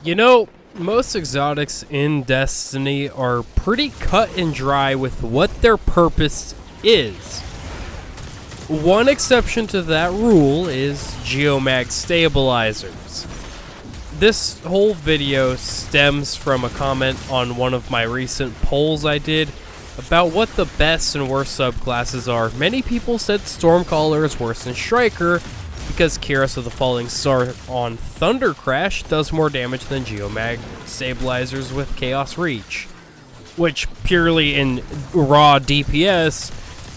You know, most exotics in Destiny are pretty cut and dry with what their purpose is. One exception to that rule is Geomag stabilizers. This whole video stems from a comment on one of my recent polls I did about what the best and worst subclasses are. Many people said Stormcaller is worse than Striker because Keras of the Falling Star on Thunder Crash does more damage than Geomag stabilizers with Chaos Reach, which purely in raw DPS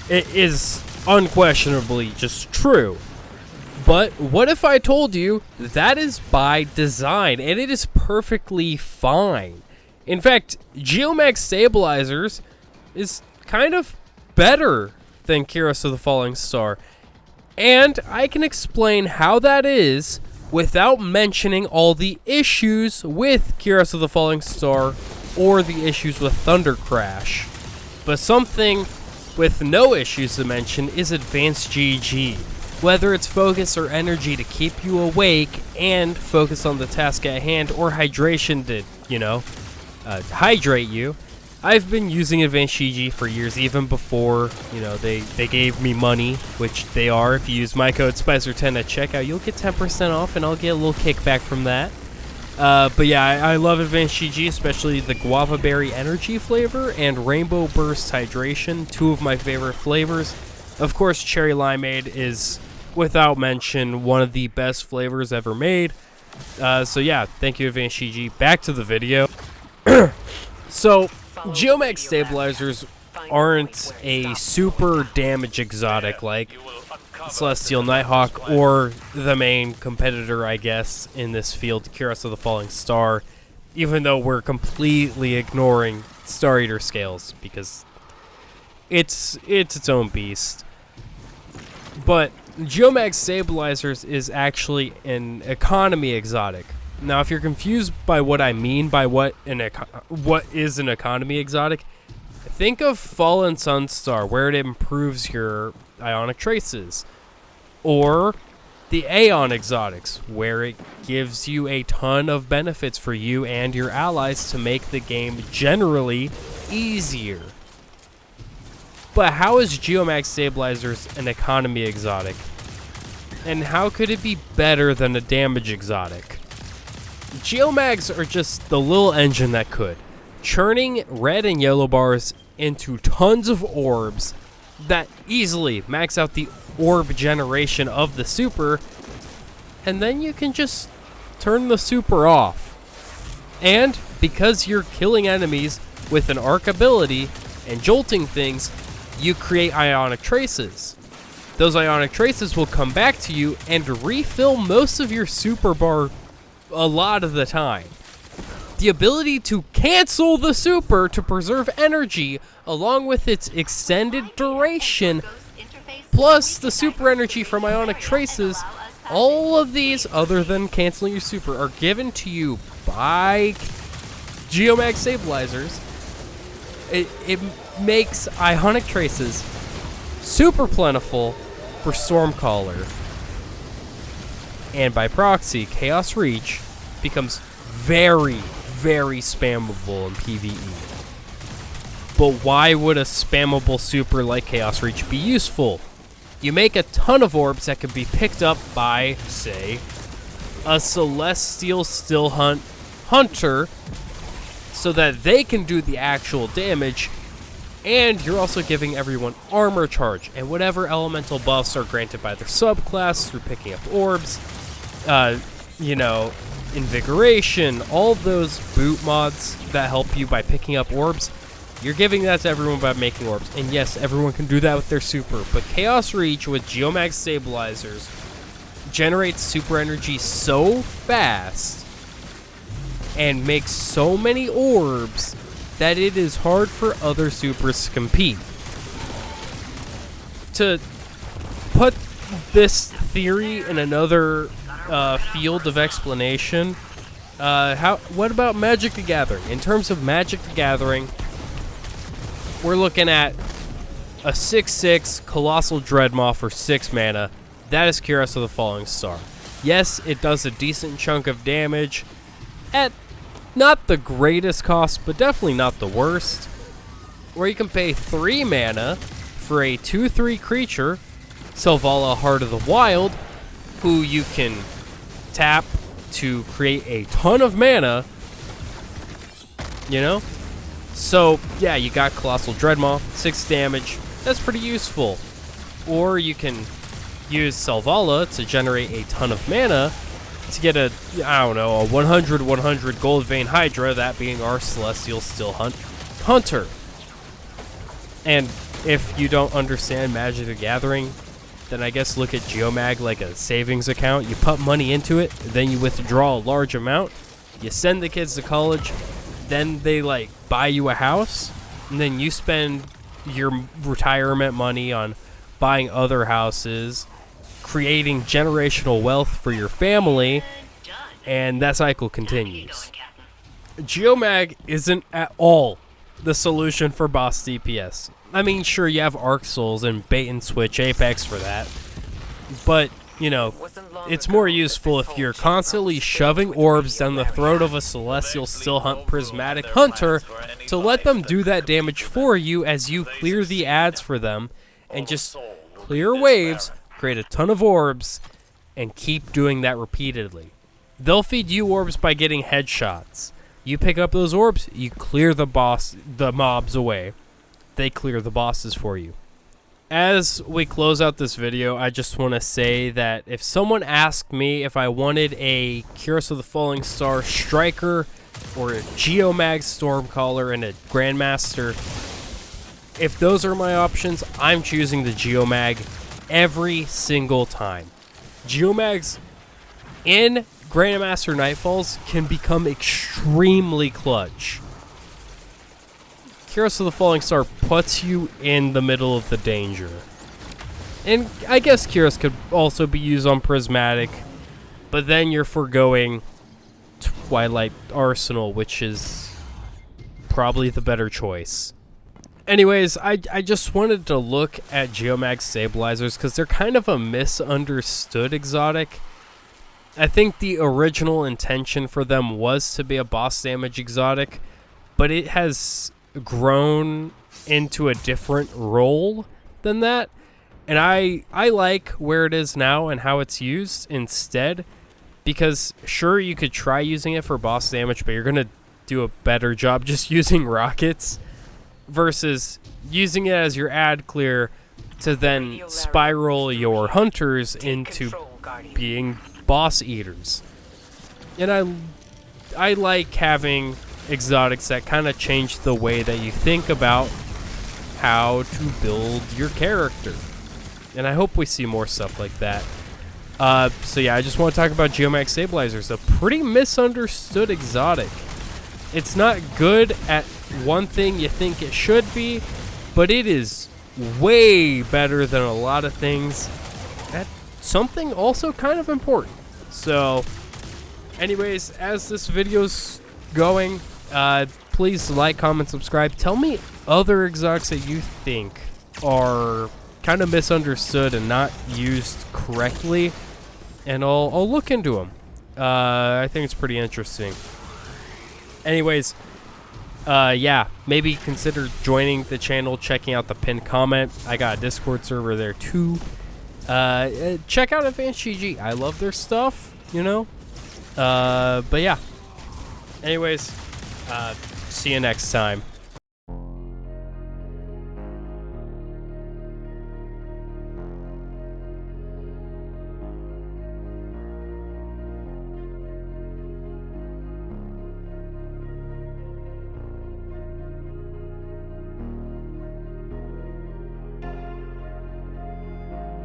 it is unquestionably just true. But what if I told you that is by design and it is perfectly fine? In fact, Geomag stabilizers is kind of better than Keras of the Falling Star. And I can explain how that is without mentioning all the issues with Keras of the Falling Star or the issues with Thunder Crash. But something with no issues to mention is Advanced GG. Whether it's focus or energy to keep you awake and focus on the task at hand, or hydration to, hydrate you. I've been using Advanced GG for years, even before, they gave me money, which they are. If you use my code Spycer10 at checkout, you'll get 10% off, and I'll get a little kickback from that. But yeah, I love Advanced GG, especially the Guava Berry Energy flavor and Rainbow Burst Hydration, two of my favorite flavors. Of course, Cherry Limeade is, without mention, one of the best flavors ever made. So yeah, thank you, Advanced GG. Back to the video. So, Geomag stabilizers aren't a super damage exotic like Celestial Nighthawk or the main competitor, I guess, in this field, Keras of the Falling Star, even though we're completely ignoring Star Eater scales because it's its own beast. But Geomag stabilizers is actually an economy exotic. Now, if you're confused by what I mean by what is an economy exotic, think of Fallen Sunstar, where it improves your ionic traces, or the Aeon exotics, where it gives you a ton of benefits for you and your allies to make the game generally easier. But how is Geomag stabilizers an economy exotic? And how could it be better than a damage exotic? Geomags are just the little engine that could, churning red and yellow bars into tons of orbs that easily max out the orb generation of the super, and then you can just turn the super off. And because you're killing enemies with an arc ability and jolting things, you create ionic traces. Those ionic traces will come back to you and refill most of your super bar a lot of the time. The ability to cancel the super to preserve energy, along with its extended duration, plus the super energy from ionic traces, all of these, other than canceling your super, are given to you by Geomag stabilizers. It makes ionic traces super plentiful for Stormcaller, and by proxy, Chaos Reach becomes very, very spammable in PvE. But why would a spammable super like Chaos Reach be useful? You make a ton of orbs that can be picked up by, say, a Celestial Still Hunter, so that they can do the actual damage, and you're also giving everyone armor charge and whatever elemental buffs are granted by their subclass through picking up orbs, invigoration, all those boot mods that help you by picking up orbs. You're giving that to everyone by making orbs. And yes, everyone can do that with their super, but Chaos Reach with Geomag stabilizers generates super energy so fast and makes so many orbs that it is hard for other supers to compete. To put this theory in another field of explanation, what about Magic the Gathering? In terms of Magic the Gathering, we're looking at a 6/6 Colossal Dreadmaw for 6 mana. That is Keras of the Falling Star. Yes, it does a decent chunk of damage, at not the greatest cost, but definitely not the worst. Where you can pay 3 mana for a 2/3 creature, Selvala Heart of the Wild, who you can tap to create a ton of mana, you know? So, yeah, you got Colossal Dreadmaw, 6 damage, that's pretty useful. Or you can use Selvala to generate a ton of mana to get a 100/100 Gold Vein Hydra, that being our Celestial Still Hunter. And if you don't understand Magic the Gathering, then I guess look at Geomag like a savings account. You put money into it, then you withdraw a large amount, you send the kids to college, then they like buy you a house, and then you spend your retirement money on buying other houses, creating generational wealth for your family, and that cycle continues. Geomag isn't at all the solution for boss DPS. I mean, sure, you have Arc Souls and Bait and Switch Apex for that, but, you know, it's more useful if you're constantly shoving orbs down the throat of a Celestial Still Hunt Prismatic Hunter to let them do that damage for you as you clear the ads for them, and just clear waves, create a ton of orbs, and keep doing that repeatedly. They'll feed you orbs by getting headshots. You pick up those orbs, you clear the mobs away. They clear the bosses for you. As we close out this video, I just want to say that if someone asked me if I wanted a Curse of the Falling Star Striker or a Geomag Stormcaller and a Grandmaster, if those are my options, I'm choosing the Geomag every single time. Geomags in Grandmaster Nightfalls can become extremely clutch. Curse of the Falling Star puts you in the middle of the danger. And I guess Curse could also be used on Prismatic, but then you're foregoing Twilight Arsenal, which is probably the better choice. Anyways, I just wanted to look at Geomag Stabilizers because they're kind of a misunderstood exotic. I think the original intention for them was to be a boss damage exotic, but it has grown into a different role than that. And I like where it is now and how it's used instead, because sure, you could try using it for boss damage, but you're going to do a better job just using rockets versus using it as your ad clear to then spiral your hunters into being boss eaters. And I like having exotics that kind of change the way that you think about how to build your character. And I hope we see more stuff like that. So yeah, I just want to talk about Geomag Stabilizers, a pretty misunderstood exotic. It's not good at one thing you think it should be, but it is way better than a lot of things at something also kind of important. So anyways, as this video's going, please like, comment, subscribe. Tell me other exotics that you think are kind of misunderstood and not used correctly, and I'll look into them. I think it's pretty interesting. Anyways, yeah, maybe consider joining the channel, checking out the pinned comment. I got a Discord server there too. Check out Advanced GG. I love their stuff, you know. But yeah. Anyways, see you next time.